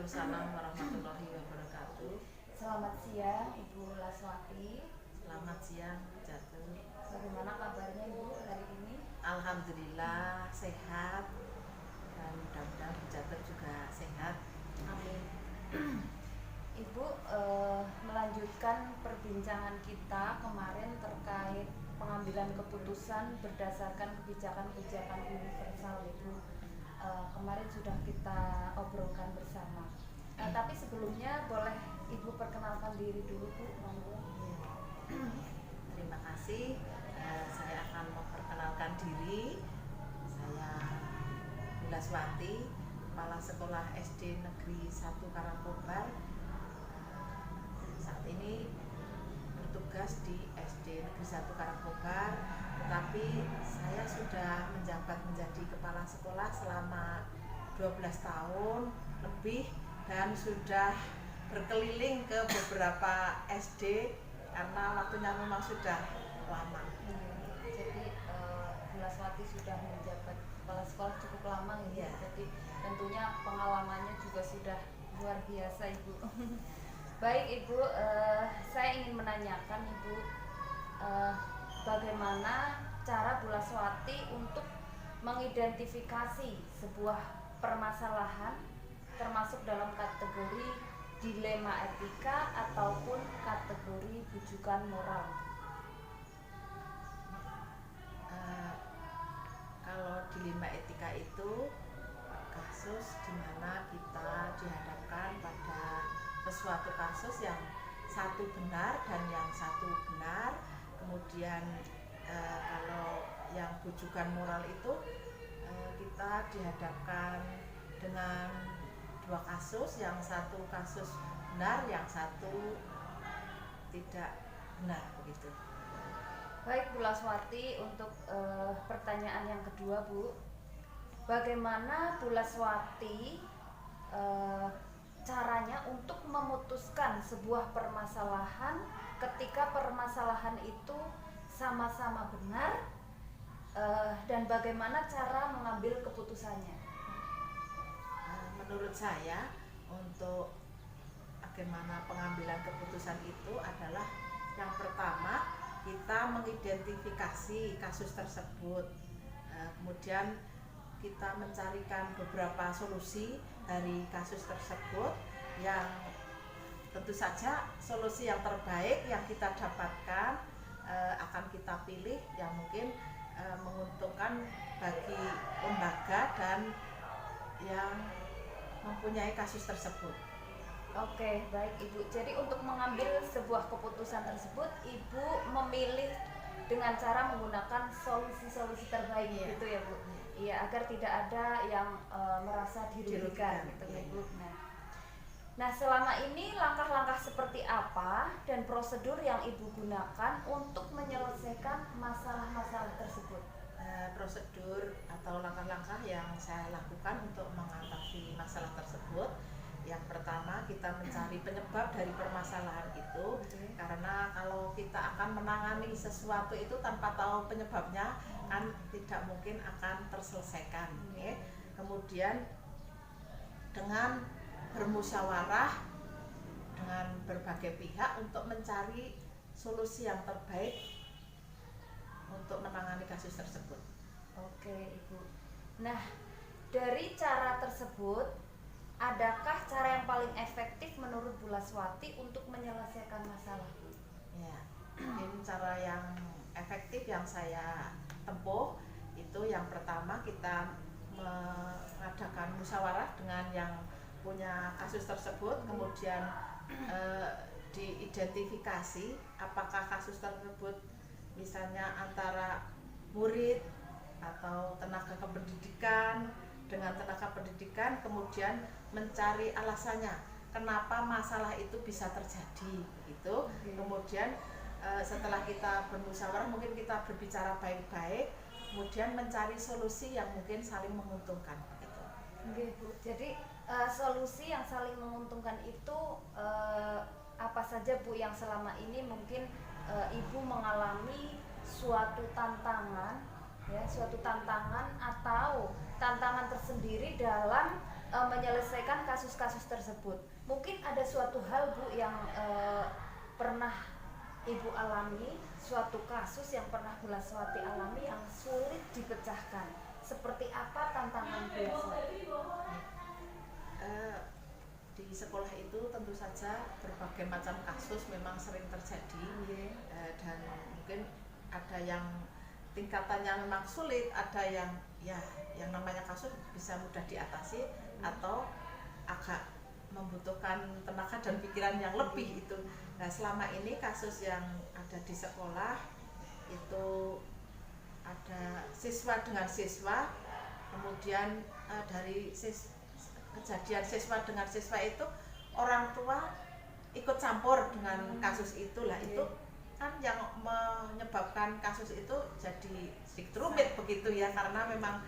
Waalaikumsalam warahmatullahi wabarakatuh. Selamat siang Ibu Laswati. Selamat siang, Jatuh. Bagaimana kabarnya Ibu hari ini? Alhamdulillah sehat dan mudah-mudahan Jatuh juga sehat. Amin. Ibu melanjutkan perbincangan kita kemarin terkait pengambilan keputusan berdasarkan kebijakan-kebijakan universal Ibu. Kemarin sudah kita obrolkan bersama. Tapi sebelumnya boleh Ibu perkenalkan diri dulu Bu, monggo. Terima kasih. Saya akan memperkenalkan diri. Saya Bulaswati, Kepala Sekolah SD Negeri 1 Karangkobar. Saat ini bertugas di SD Negeri 1 Karangkobar, tetapi saya sudah menjabat menjadi kepala sekolah selama 12 tahun lebih dan sudah berkeliling ke beberapa SD karena waktunya memang sudah lama. Jadi Bu Laswati sudah menjabat kepala sekolah cukup lama ya. Jadi tentunya pengalamannya juga sudah luar biasa Ibu. Baik Ibu, saya ingin menanyakan Ibu, bagaimana cara Bu Laswati untuk mengidentifikasi sebuah permasalahan termasuk dalam kategori dilema etika ataupun kategori bujukan moral. Kalau dilema etika itu kasus di mana kita dihadapkan pada sesuatu kasus yang satu benar dan yang satu benar. Kemudian kalau yang bujukan moral itu kita dihadapkan dengan dua kasus, yang satu kasus benar, yang satu tidak benar, begitu. Baik Bu Laswati, untuk pertanyaan yang kedua Bu, bagaimana Bu Laswati caranya untuk memutuskan sebuah permasalahan ketika permasalahan itu sama-sama benar, dan bagaimana cara mengambil keputusannya? Menurut saya, untuk bagaimana pengambilan keputusan itu adalah yang pertama kita mengidentifikasi kasus tersebut, kemudian kita mencarikan beberapa solusi dari kasus tersebut yang tentu saja solusi yang terbaik yang kita dapatkan akan kita pilih yang mungkin menguntungkan bagi lembaga dan yang mempunyai kasus tersebut. Oke, baik Ibu. Jadi untuk mengambil sebuah keputusan tersebut, Ibu memilih dengan cara menggunakan solusi-solusi terbaik, gitu ya Bu. Iya, agar tidak ada yang merasa dirugikan, gitu ya Bu. Nah, selama ini langkah-langkah seperti apa dan prosedur yang Ibu gunakan untuk menyelesaikan masalah-masalah tersebut? Prosedur atau langkah-langkah yang saya lakukan untuk mengatasi masalah tersebut, yang pertama kita mencari penyebab dari permasalahan itu, karena kalau kita akan menangani sesuatu itu tanpa tahu penyebabnya kan tidak mungkin akan terselesaikan. Kemudian dengan bermusyawarah dengan berbagai pihak untuk mencari solusi yang terbaik untuk menangani kasus tersebut. Oke Ibu. Nah, dari cara tersebut, adakah cara yang paling efektif menurut Bu Laswati untuk menyelesaikan masalah? Ya, mungkin cara yang efektif yang saya tempuh itu yang pertama kita mengadakan musyawarah dengan yang punya kasus tersebut, kemudian diidentifikasi apakah kasus tersebut misalnya antara murid atau tenaga kependidikan dengan tenaga pendidikan, kemudian mencari alasannya kenapa masalah itu bisa terjadi begitu. Kemudian setelah kita bermusyawarah mungkin kita berbicara baik-baik, kemudian mencari solusi yang mungkin saling menguntungkan begitu. Bu. Jadi solusi yang saling menguntungkan itu apa saja Bu yang selama ini mungkin Ibu mengalami suatu tantangan, ya, suatu tantangan atau tantangan tersendiri dalam menyelesaikan kasus-kasus tersebut. Mungkin ada suatu hal Bu yang pernah Ibu alami, suatu kasus yang pernah Bu Laswati alami yang sulit dipecahkan. Seperti apa tantangan Bu Laswati? Di sekolah itu tentu saja berbagai macam kasus memang sering terjadi, dan mungkin ada yang tingkatannya memang sulit, ada yang yang namanya kasus bisa mudah diatasi atau agak membutuhkan tenaga dan pikiran yang lebih itu. Nah, selama ini kasus yang ada di sekolah itu ada siswa dengan siswa, kemudian dari kejadian siswa dengan siswa itu orang tua ikut campur dengan kasus itulah, itu kan yang menyebabkan kasus itu jadi sedikit rumit begitu ya, karena memang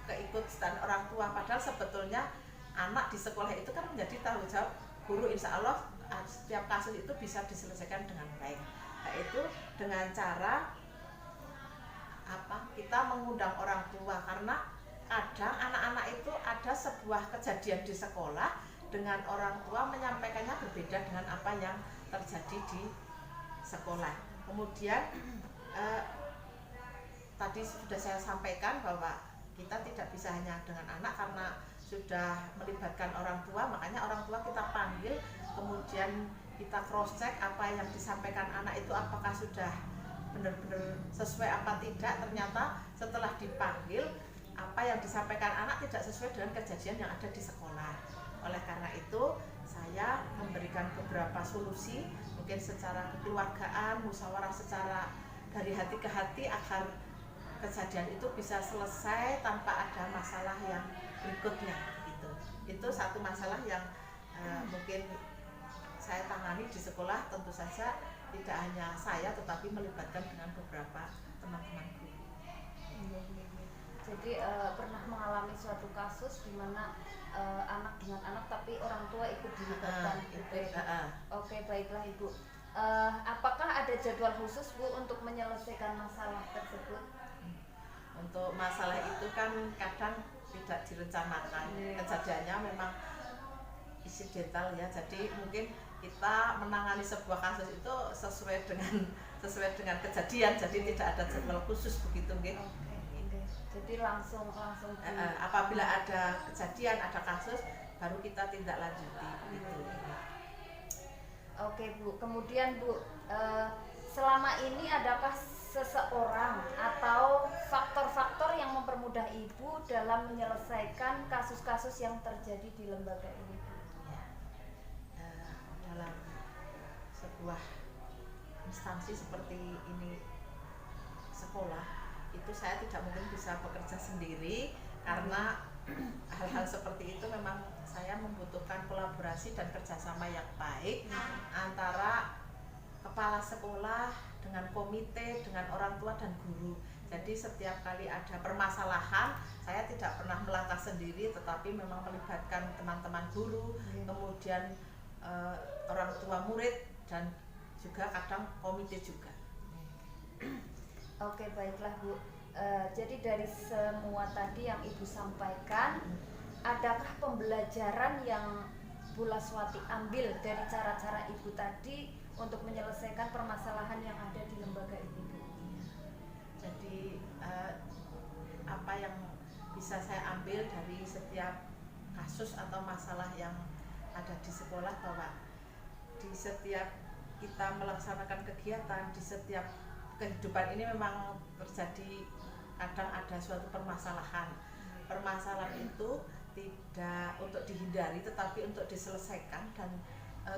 keikutsertaan orang tua, padahal sebetulnya anak di sekolah itu kan menjadi tanggung jawab guru. Insya Allah setiap kasus itu bisa diselesaikan dengan baik, yaitu dengan cara kita mengundang orang tua, karena kadang anak-anak itu ada sebuah kejadian di sekolah dengan orang tua menyampaikannya berbeda dengan apa yang terjadi di sekolah. Kemudian tadi sudah saya sampaikan bahwa kita tidak bisa hanya dengan anak, karena sudah melibatkan orang tua, makanya orang tua kita panggil, kemudian kita cross check apa yang disampaikan anak itu apakah sudah benar-benar sesuai apa tidak. Ternyata setelah dipanggil, apa yang disampaikan anak tidak sesuai dengan kejadian yang ada di sekolah. Oleh karena itu saya memberikan beberapa solusi, mungkin secara kekeluargaan, musyawarah secara dari hati ke hati, agar kejadian itu bisa selesai tanpa ada masalah yang berikutnya gitu. Itu satu masalah yang mungkin saya tangani di sekolah. Tentu saja tidak hanya saya, tetapi melibatkan dengan beberapa teman-teman guru. Jadi pernah mengalami suatu kasus di mana anak dengan anak tapi orang tua ikut dilibatkan gitu. Oke, baiklah Ibu. Apakah ada jadwal khusus Bu untuk menyelesaikan masalah tersebut? Untuk masalah itu kan kadang tidak direncanakan, kejadiannya memang insidental ya. Jadi mungkin kita menangani sebuah kasus itu sesuai dengan kejadian, jadi tidak ada jadwal khusus begitu, nggih. Jadi langsung apabila ada kejadian, ada kasus, baru kita tindak lanjuti gitu. Oke Bu, kemudian Bu, selama ini adakah seseorang atau faktor-faktor yang mempermudah Ibu dalam menyelesaikan kasus-kasus yang terjadi di lembaga ini? Ya, dalam sebuah instansi seperti ini, sekolah, itu saya tidak mungkin bisa bekerja sendiri, karena hal-hal seperti itu memang saya membutuhkan kolaborasi dan kerjasama yang baik antara kepala sekolah dengan komite, dengan orang tua dan guru. Jadi setiap kali ada permasalahan, saya tidak pernah melangkah sendiri, tetapi memang melibatkan teman-teman guru, kemudian orang tua murid, dan juga kadang komite juga. Oke, baiklah Bu. Jadi dari semua tadi yang Ibu sampaikan, adakah pembelajaran yang Bu Laswati ambil dari cara-cara Ibu tadi untuk menyelesaikan permasalahan yang ada di lembaga ini, Bu? Jadi apa yang bisa saya ambil dari setiap kasus atau masalah yang ada di sekolah, bahwa di setiap kita melaksanakan kegiatan, di setiap kehidupan ini memang terjadi kadang ada suatu permasalahan. Permasalahan itu tidak untuk dihindari, tetapi untuk diselesaikan, dan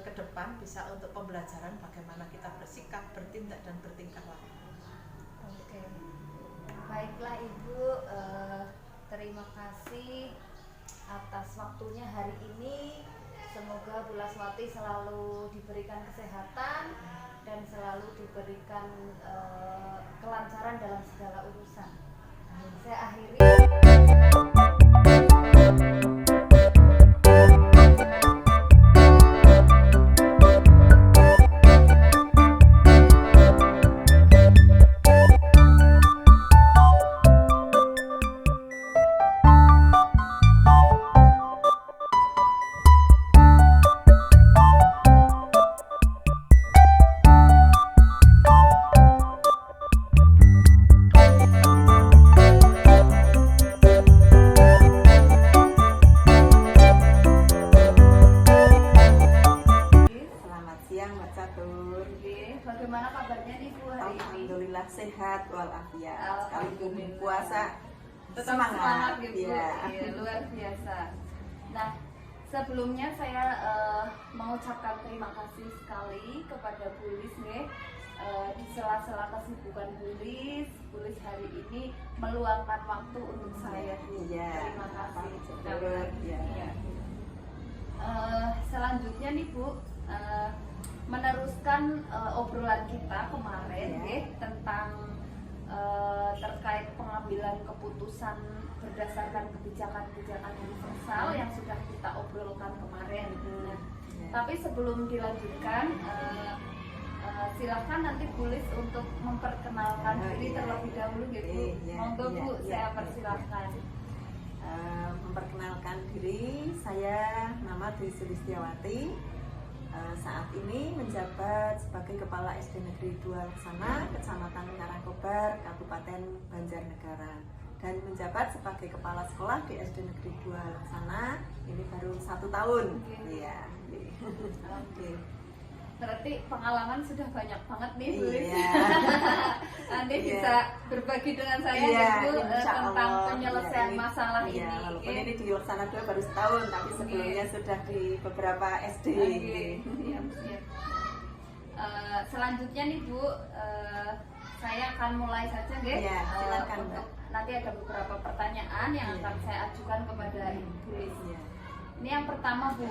ke depan bisa untuk pembelajaran bagaimana kita bersikap, bertindak, dan bertingkah laku. Oke, baiklah Ibu, terima kasih atas waktunya hari ini. Semoga Bu Laswati selalu diberikan kesehatan dan selalu diberikan kelancaran dalam segala urusan. Saya akhiri. alhamdulillah sehat walafiat. Sekalipun Alhamdulillah. puasa Tetap semangat gitu. Iya. Iya, luar biasa. Nah, sebelumnya saya mengucapkan terima kasih sekali kepada Bu Lis nggih. Di sela-sela kesibukan Bu Lis hari ini meluangkan waktu untuk saya. Bu. Iya. Terima kasih. Betul, iya. Iya. Selanjutnya nih Bu, meneruskan obrolan kita kemarin Iya. nggih, tentang terkait pengambilan keputusan berdasarkan kebijakan-kebijakan universal yang sudah kita obrolkan kemarin. Nah, Ya. tapi sebelum dilanjutkan, silahkan nanti Bu Lis untuk memperkenalkan diri Iya. terlebih dahulu gitu. Iya, Monggo iya, Bu, iya, saya iya. persilahkan. Memperkenalkan diri, saya nama Dwi Sulistiawati. Saat ini menjabat sebagai Kepala SD Negeri 2 Laksana, Kecamatan Karangkobar, Kabupaten Banjarnegara, dan menjabat sebagai Kepala Sekolah di SD Negeri 2 Laksana. Ini baru 1 tahun. Oke. Iya. Oke. Berarti pengalaman sudah banyak banget nih Bu Lis. Iya. Nanti Iya. bisa berbagi dengan saya Iya, ya, Bu, insya tentang Allah. penyelesaian Iya, masalah iya, ini. walaupun Oke. ini di Laksana 2 baru setahun, tapi sebelumnya sudah di beberapa SD. Oke, siap, siap. Selanjutnya nih Bu, saya akan mulai saja nggih. Iya, silakan, Untuk Mbak. nanti ada beberapa pertanyaan yang Iya. akan saya ajukan kepada Ibu Lis. Iya. Ini yang pertama Bu,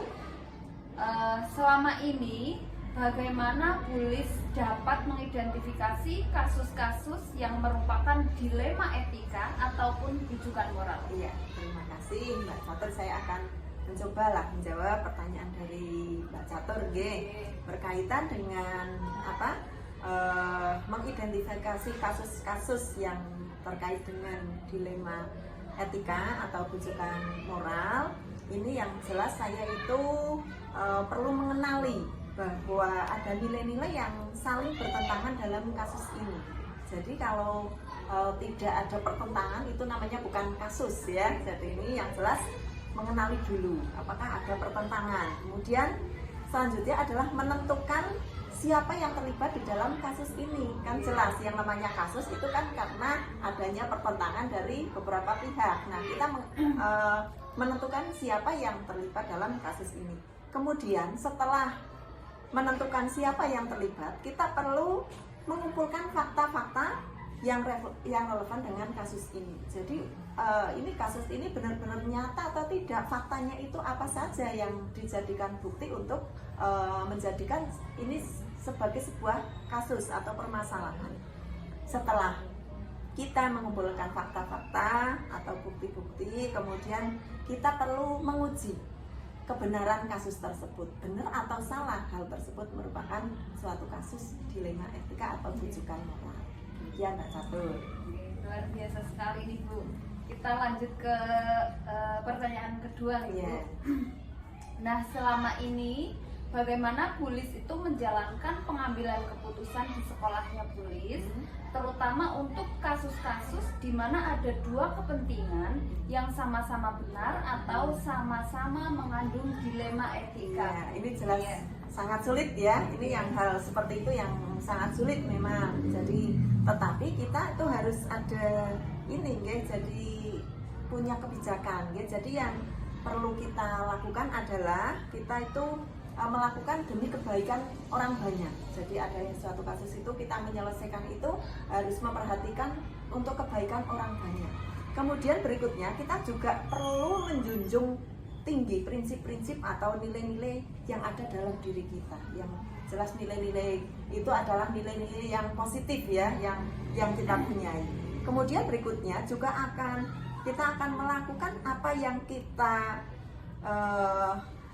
selama ini bagaimana Bu Lis dapat mengidentifikasi kasus-kasus yang merupakan dilema etika ataupun rujukan moral? Iya, terima kasih Mbak Catur. Saya akan mencobalah menjawab pertanyaan dari Mbak Catur, berkaitan dengan apa? Mengidentifikasi kasus-kasus yang terkait dengan dilema etika atau rujukan moral. Ini yang jelas saya itu perlu mengenali bahwa ada nilai-nilai yang saling bertentangan dalam kasus ini. Jadi kalau tidak ada pertentangan itu namanya bukan kasus ya. Jadi ini yang jelas mengenali dulu apakah ada pertentangan. Kemudian selanjutnya adalah menentukan siapa yang terlibat di dalam kasus ini. Kan jelas yang namanya kasus itu kan karena adanya pertentangan dari beberapa pihak. Nah, kita menentukan siapa yang terlibat dalam kasus ini. Kemudian setelah menentukan siapa yang terlibat, kita perlu mengumpulkan fakta-fakta yang relevan dengan kasus ini. Jadi ini kasus ini benar-benar nyata atau tidak, faktanya itu apa saja yang dijadikan bukti untuk menjadikan ini sebagai sebuah kasus atau permasalahan. Setelah kita mengumpulkan fakta-fakta atau bukti-bukti, kemudian kita perlu menguji kebenaran kasus tersebut, benar atau salah hal tersebut merupakan suatu kasus dilema etika atau rujukan moral. Demikian Mbak Catur. Luar biasa sekali nih Bu. Kita lanjut ke pertanyaan kedua nih Bu. Iya. Nah, selama ini bagaimana Bu Lis itu menjalankan pengambilan keputusan di sekolahnya Bu Lis, terutama untuk kasus-kasus di mana ada dua kepentingan yang sama-sama benar atau sama-sama mengandung dilema etika. Iya, ini jelas Iya. sangat sulit ya. Ini yang hal seperti itu yang sangat sulit memang. Jadi tetapi kita itu harus ada ini ya, jadi punya kebijakan ya. Jadi yang perlu kita lakukan adalah kita itu melakukan demi kebaikan orang banyak. Jadi ada suatu kasus itu kita menyelesaikan itu harus memperhatikan untuk kebaikan orang banyak. Kemudian berikutnya kita juga perlu menjunjung tinggi prinsip-prinsip atau nilai-nilai yang ada dalam diri kita. Yang jelas nilai-nilai itu adalah nilai-nilai yang positif ya, yang kita punyai. Kemudian berikutnya juga kita akan melakukan apa yang kita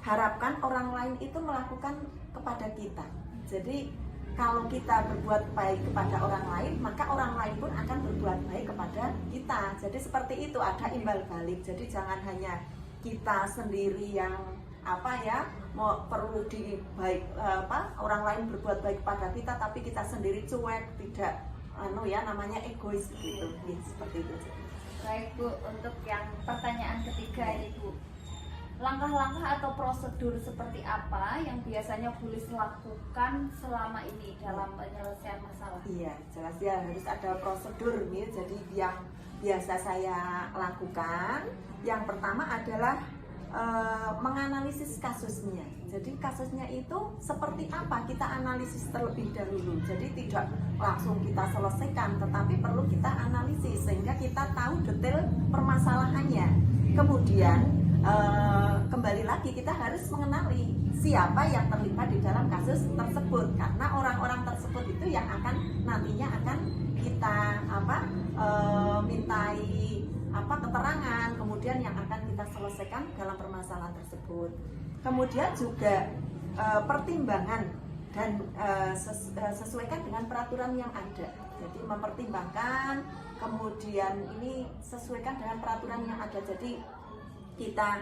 harapkan orang lain itu melakukan kepada kita. Jadi kalau kita berbuat baik kepada orang lain, maka orang lain pun akan berbuat baik kepada kita. Jadi seperti itu, ada imbal balik. Jadi jangan hanya kita sendiri yang mau perlu orang lain berbuat baik kepada kita, tapi kita sendiri cuek, tidak namanya egois gitu. Seperti itu. Baik Bu, untuk yang pertanyaan ketiga ini Bu, langkah-langkah atau prosedur seperti apa yang biasanya Bulis lakukan selama ini dalam penyelesaian masalah? Iya, jelas ya, harus ada prosedur nih. Jadi yang biasa saya lakukan, yang pertama adalah menganalisis kasusnya. Jadi kasusnya itu seperti apa, kita analisis terlebih dahulu. Jadi tidak langsung kita selesaikan, tetapi perlu kita analisis sehingga kita tahu detail permasalahannya. Kemudian kembali lagi kita harus mengenali siapa yang terlibat di dalam kasus tersebut, karena orang-orang tersebut itu yang akan nantinya akan kita mintai keterangan, kemudian yang akan kita selesaikan dalam permasalahan tersebut. Kemudian juga pertimbangan dan sesuaikan dengan peraturan yang ada. Jadi mempertimbangkan, kemudian ini sesuaikan dengan peraturan yang ada. Jadi kita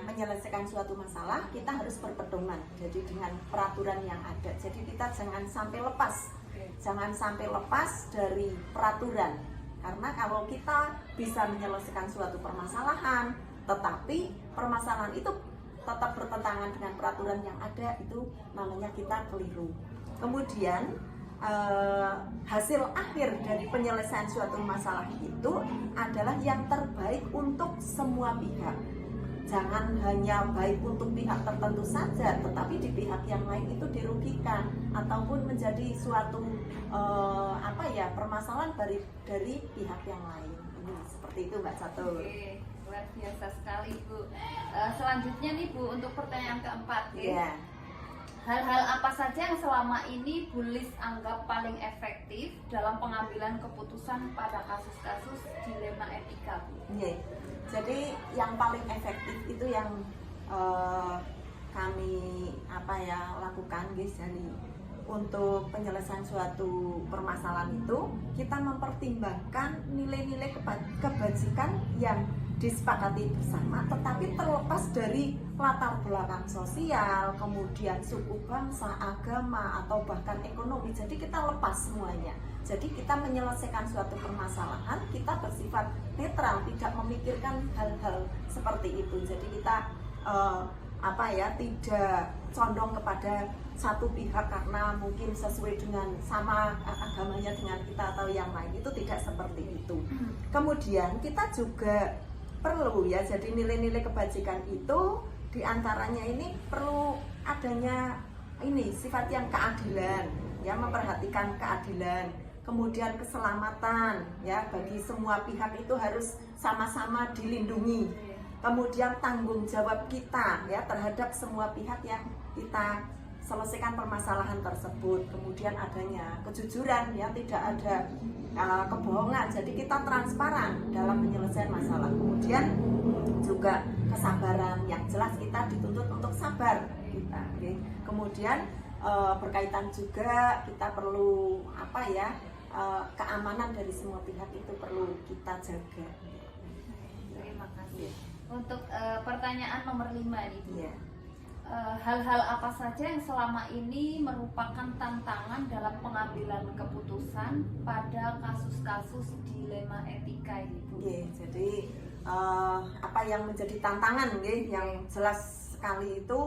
menyelesaikan suatu masalah, kita harus berpedoman jadi dengan peraturan yang ada. Jadi kita jangan sampai lepas dari peraturan, karena kalau kita bisa menyelesaikan suatu permasalahan tetapi permasalahan itu tetap bertentangan dengan peraturan yang ada, itu namanya kita keliru. Kemudian hasil akhir dari penyelesaian suatu masalah itu adalah yang terbaik untuk semua pihak. Jangan hanya baik untuk pihak tertentu saja, tetapi di pihak yang lain itu dirugikan ataupun menjadi suatu permasalahan dari pihak yang lain. Ini seperti itu, Mbak Catur. Oke, luar biasa sekali, Bu. Selanjutnya nih, Bu, untuk pertanyaan keempat, ya. Hal-hal apa saja yang selama ini Bulis anggap paling efektif dalam pengambilan keputusan pada kasus-kasus dilema etika, Bu? Jadi yang paling efektif itu yang kami lakukan, guys. Jadi untuk penyelesaian suatu permasalahan itu kita mempertimbangkan nilai-nilai kebajikan yang disepakati bersama, tetapi terlepas dari latar belakang sosial, kemudian suku bangsa, agama, atau bahkan ekonomi. Jadi kita lepas semuanya. Jadi kita menyelesaikan suatu permasalahan, kita bersifat netral, tidak memikirkan hal-hal seperti itu. Jadi kita tidak condong kepada satu pihak karena mungkin sesuai dengan sama agamanya dengan kita atau yang lain, itu tidak seperti itu. Kemudian kita juga perlu jadi nilai-nilai kebajikan itu diantaranya ini perlu adanya sifat yang keadilan, memperhatikan keadilan, kemudian keselamatan bagi semua pihak itu harus sama-sama dilindungi, kemudian tanggung jawab kita terhadap semua pihak yang kita selesaikan permasalahan tersebut, kemudian adanya kejujuran, tidak ada kebohongan, jadi kita transparan dalam penyelesaian masalah. Kemudian juga kesabaran, yang jelas kita dituntut untuk sabar kita. Kemudian berkaitan juga kita perlu keamanan dari semua pihak itu perlu kita jaga. Terima kasih. Untuk pertanyaan nomor 5 nih, Bu. Ya. Hal-hal apa saja yang selama ini merupakan tantangan dalam pengambilan keputusan pada kasus-kasus dilema etika ini, Bu? Jadi apa yang menjadi tantangan yang jelas sekali itu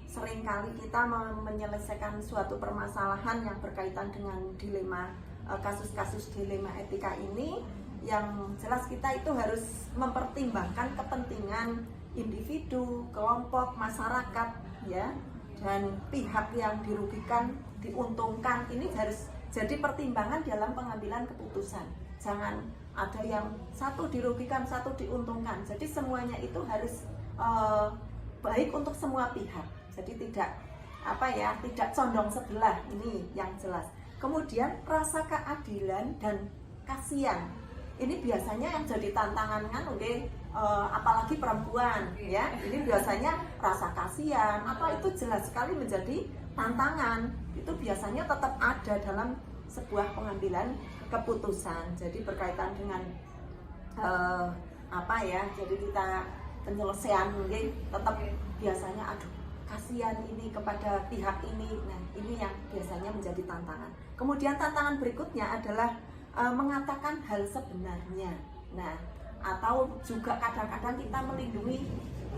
seringkali kita menyelesaikan suatu permasalahan yang berkaitan dengan dilema kasus-kasus dilema etika ini, yang jelas kita itu harus mempertimbangkan kepentingan individu, kelompok, masyarakat dan pihak yang dirugikan, diuntungkan. Ini harus jadi pertimbangan dalam pengambilan keputusan. Jangan ada yang satu dirugikan, satu diuntungkan. Jadi semuanya itu harus baik untuk semua pihak. Jadi tidak tidak condong sebelah, ini yang jelas. Kemudian rasa keadilan dan kasihan. Ini biasanya yang jadi tantangan apalagi perempuan ini biasanya rasa kasihan itu jelas sekali menjadi tantangan. Itu biasanya tetap ada dalam sebuah pengambilan keputusan. Jadi berkaitan dengan jadi kita penyelesaian tetap biasanya kasihan ini kepada pihak ini. Nah, ini yang biasanya menjadi tantangan. Kemudian tantangan berikutnya adalah mengatakan hal sebenarnya. Nah, atau juga kadang-kadang kita melindungi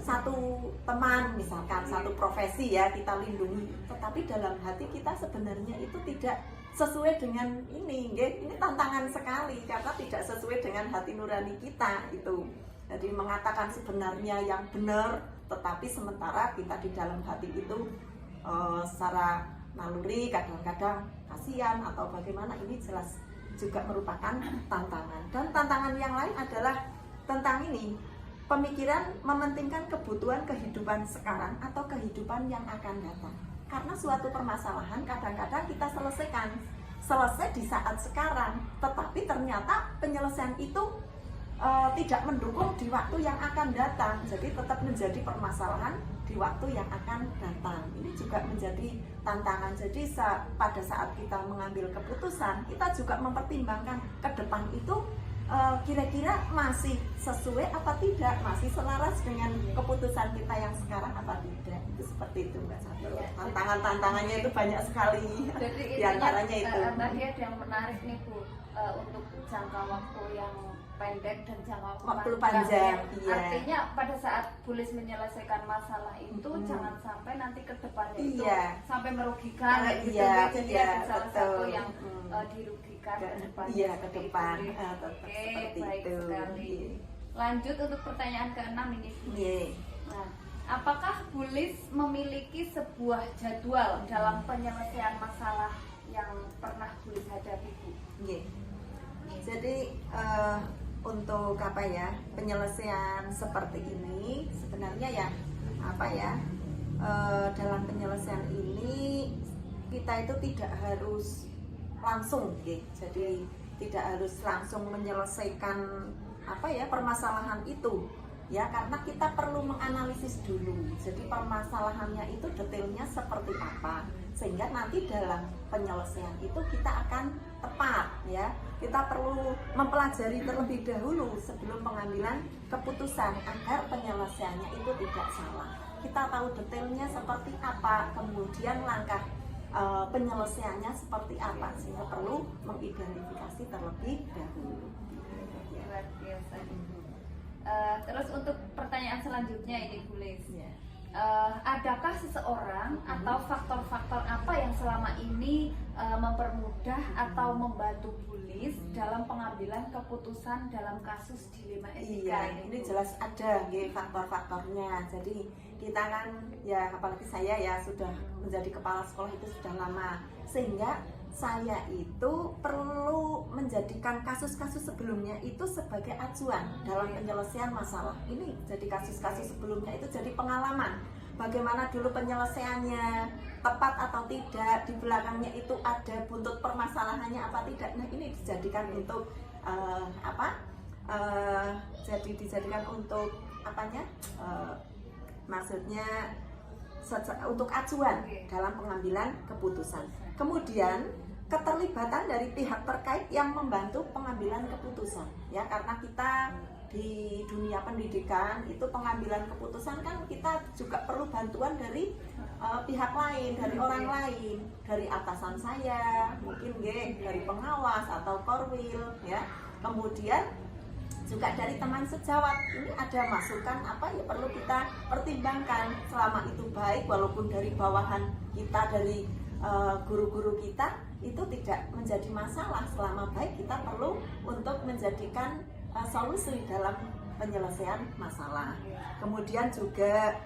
satu teman, misalkan satu profesi ya kita lindungi, tetapi dalam hati kita sebenarnya itu tidak sesuai dengan ini tantangan sekali karena tidak sesuai dengan hati nurani kita itu. Jadi mengatakan sebenarnya yang benar, tetapi sementara kita di dalam hati itu secara naluri kadang-kadang kasihan atau bagaimana, ini jelas juga merupakan tantangan. Dan tantangan yang lain adalah tentang ini, pemikiran mementingkan kebutuhan kehidupan sekarang atau kehidupan yang akan datang. Karena suatu permasalahan kadang-kadang kita selesai di saat sekarang, tetapi ternyata penyelesaian itu tidak mendukung di waktu yang akan datang. Jadi tetap menjadi permasalahan di waktu yang akan datang. Ini juga menjadi tantangan. Jadi pada saat kita mengambil keputusan, kita juga mempertimbangkan ke depan itu kira-kira masih sesuai apa tidak, masih selaras dengan keputusan kita yang sekarang apa tidak. Itu seperti itu Mbak Sato. Tantangannya itu banyak sekali. Jadi di antaranya itu tadi ada yang menarik nih Bu, untuk jangka waktu yang pendek dan jangka waktu panjang. Iya. Artinya pada saat Bulis menyelesaikan masalah itu jangan sampai nanti ke depannya itu sampai merugikan gitu. Jadi ada salah satu yang dirugikan ke depan. Iya, ke depan. Oke, baik itu sekali. Lanjut untuk pertanyaan ke-6 ini Bu. Nah, apakah Bulis memiliki sebuah jadwal dalam penyelesaian masalah yang pernah Bulis hadapi Bu? Jadi untuk penyelesaian seperti ini sebenarnya dalam penyelesaian ini kita itu tidak harus langsung, jadi tidak harus langsung menyelesaikan permasalahan itu ya, karena kita perlu menganalisis dulu. Jadi permasalahannya itu detailnya seperti apa, sehingga nanti dalam penyelesaian itu kita akan tepat ya. Kita perlu mempelajari terlebih dahulu sebelum pengambilan keputusan agar penyelesaiannya itu tidak salah. Kita tahu detailnya seperti apa, kemudian langkah penyelesaiannya seperti apa, sehingga perlu mengidentifikasi terlebih dahulu. Luar biasa. Terus untuk pertanyaan selanjutnya ini Bulis, adakah seseorang atau faktor-faktor apa yang selama ini mempermudah atau membantu Bulis dalam pengambilan keputusan dalam kasus dilema etika? Ini jelas ada faktor-faktornya. Jadi kita kan ya, apalagi saya ya sudah menjadi kepala sekolah itu sudah lama, sehingga saya itu perlu menjadikan kasus-kasus sebelumnya itu sebagai acuan dalam penyelesaian masalah. Ini jadi kasus-kasus sebelumnya itu jadi pengalaman. Bagaimana dulu penyelesaiannya, tepat atau tidak, di belakangnya itu ada buntut permasalahannya apa tidak. Nah ini dijadikan untuk dijadikan untuk maksudnya untuk acuan dalam pengambilan keputusan. Kemudian keterlibatan dari pihak terkait yang membantu pengambilan keputusan ya, karena kita di dunia pendidikan itu pengambilan keputusan kan kita juga perlu bantuan dari pihak lain, dari orang lain, dari atasan saya mungkin dari pengawas atau korwil ya, kemudian juga dari teman sejawat. Ini ada masukan perlu kita pertimbangkan, selama itu baik walaupun dari bawahan kita, dari guru-guru kita itu tidak menjadi masalah. Selama baik kita perlu untuk menjadikan solusi dalam penyelesaian masalah. Kemudian juga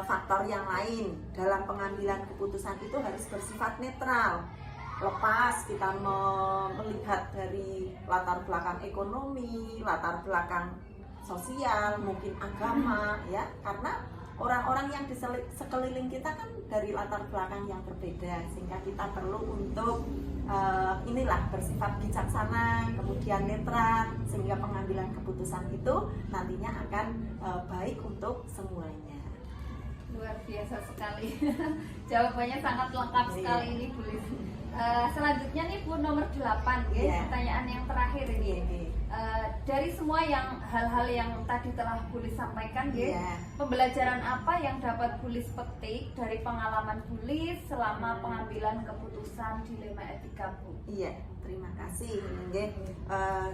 faktor yang lain dalam pengambilan keputusan itu harus bersifat netral. Lepas kita melihat dari latar belakang ekonomi, latar belakang sosial, mungkin agama ya, karena orang-orang yang di sekeliling kita kan dari latar belakang yang berbeda, sehingga kita perlu untuk bersifat bijaksana, kemudian netral, sehingga pengambilan keputusan itu nantinya akan baik untuk semuanya. Luar biasa sekali. Jawabannya sangat lengkap sekali ini Bulis. Selanjutnya nih Bu, nomor 8 pertanyaan yang terakhir ini. Dari semua hal-hal yang tadi telah Bulis sampaikan, Iya. pembelajaran apa yang dapat Bulis petik dari pengalaman Bulis selama pengambilan keputusan dilema etika, Bu? Iya, terima kasih. Nggih.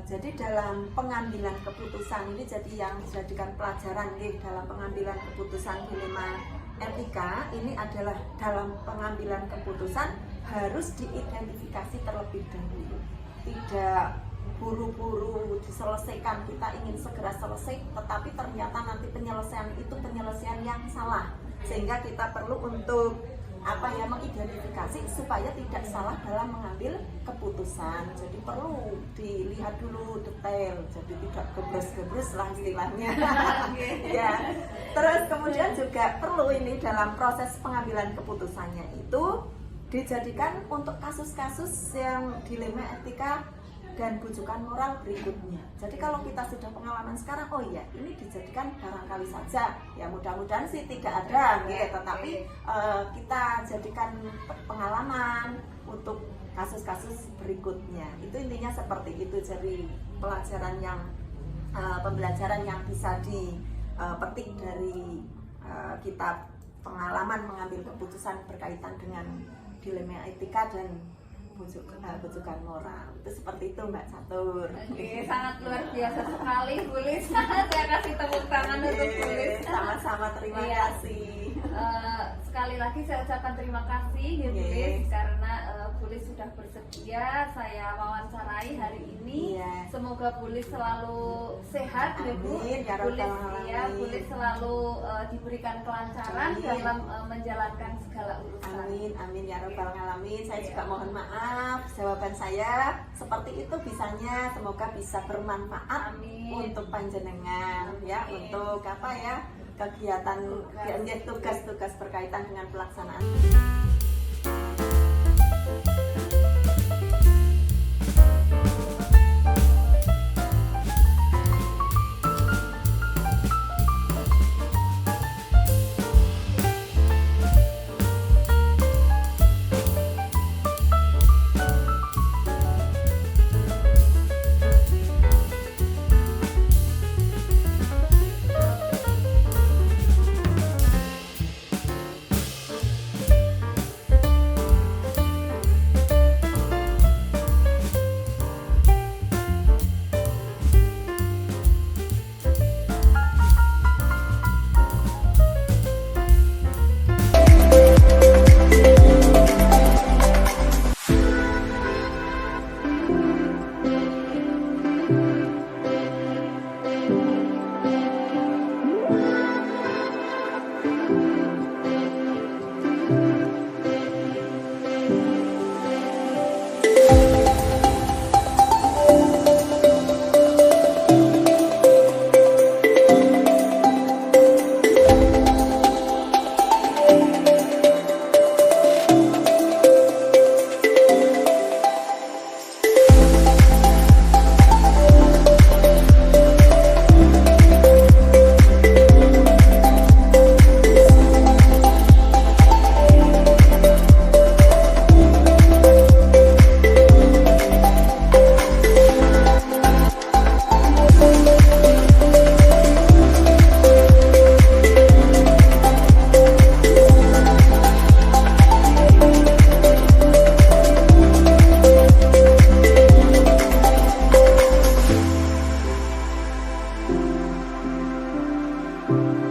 Jadi dalam pengambilan keputusan ini jadi yang dijadikan pelajaran nggih dalam pengambilan keputusan dilema etika ini adalah dalam pengambilan keputusan harus diidentifikasi terlebih dahulu. Tidak buru-buru diselesaikan, kita ingin segera selesai, tetapi ternyata nanti penyelesaian itu penyelesaian yang salah, sehingga kita perlu untuk mengidentifikasi supaya tidak salah dalam mengambil keputusan. Jadi perlu dilihat dulu detail, jadi tidak gebres-gebres lah istilahnya. Ya. Terus kemudian juga perlu ini dalam proses pengambilan keputusannya itu dijadikan untuk kasus-kasus yang dilema etika dan bujukan moral berikutnya. Jadi kalau kita sudah pengalaman sekarang, oh iya ini dijadikan barangkali saja, ya mudah-mudahan sih tidak ada, gitu. Tetapi kita jadikan pengalaman untuk kasus-kasus berikutnya. Itu intinya seperti itu. Jadi pembelajaran yang bisa dipetik dari kita pengalaman mengambil keputusan berkaitan dengan dilema etika dan bujukan moral. Itu seperti itu, Mbak Catur. Oke, sangat luar biasa sekali, Bulis. Saya kasih tepuk tangan untuk Bulis. Sama-sama, terima kasih. Sekali lagi saya ucapkan terima kasih ya Bulis, karena Bulis sudah bersedia saya wawancarai hari ini. Semoga Bulis selalu sehat ya Bu. Bulis selalu diberikan kelancaran dalam menjalankan segala urusan. Amin ya rabbal alamin. Saya juga mohon maaf jawaban saya seperti itu bisanya, semoga bisa bermanfaat untuk panjenengan ya, untuk kegiatan tugas-tugas berkaitan dengan pelaksanaan. Thank you.